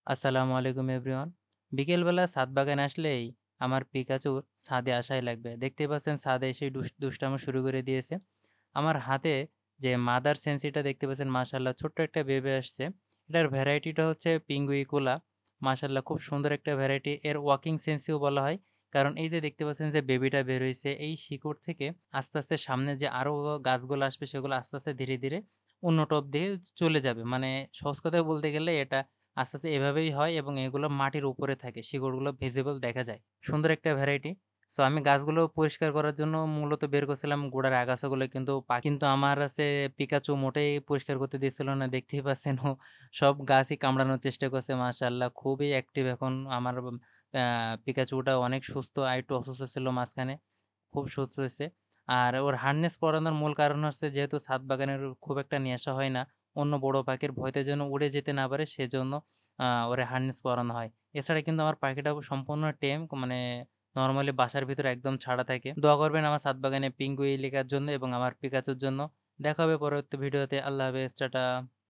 আসসালামু আলাইকুম এভরিওয়ান। বিকেলবেলা ছাদ বাগানে আসলেই আমার পিকাচুর ছাদে আসাই লাগবে। দেখতেই পাচ্ছেন ছাদে এসে দুষ্টামি শুরু করে দিয়েছে। আমার হাতে যে মাদার সেনসিটা দেখতে পাচ্ছেন মাশাআল্লাহ ছোট্ট একটা বেবি আসছে। এটার ভ্যারাইটিটা হচ্ছে পিঙ্গুইকুলা। মাশাআল্লাহ খুব সুন্দর একটা ভ্যারাইটি। এর ওয়াকিং সেন্সিও বলা হয়। কারণ এই যে দেখতে পাচ্ছেন যে বেবিটা বের হইছে এই শিকড় থেকে আস্তে সামনে যে আরো গাছগুলো আসবে সেগুলো আস্তে ধীরে অন্য টব দিয়ে চলে যাবে। মানে সহজ কথায় বলতে গেলে এটা আস্তে এভাবেই হয় এবং এগুলো মাটির উপরে থাকে। শিকড়গুলো ভিজিবল দেখা যায়। সুন্দর একটা ভ্যারাইটি। সো আমি গাছগুলো পরিষ্কার করার জন্য মূলত বের করছিলাম গোড়ার আগাছাগুলো কিন্তু আমার আছে পিকাচু মোটেই পরিষ্কার করতে দিচ্ছিল না। দেখতেই পাচ্ছেন ও সব গাছই কামড়ানোর চেষ্টা করছে মাশাআল্লাহ। খুবই অ্যাক্টিভ এখন আমার আ পিকাচুটা অনেক সুস্থ আর একটু অসুস্থ ছিল মাঝখানে। খুব সুস্থ হইছে। আর ওর হার্নেস পরানোর মূল কারণ হচ্ছে যেহেতু ছাদ বাগানের খুব একটা নেশা হয় না। অন্য বড় পাখির ভয়তে যেন উড়ে যেতে না পারে সেজন্য ওরে হার্নেস পরানো হয়। এছাড়া কিন্তু আমার পাখিটা সম্পূর্ণ টেম মানে নরমালি বাসার ভিতরে একদম ছাড়া থাকে। দোয়া করবেন আমার ছাদ বাগানে পিঙ্গুইলিকার জন্য এবং আমার পিকাচুর জন্য। দেখা হবে পরবর্তী ভিডিওতে। আল্লাহ হাফেজ। টাটা।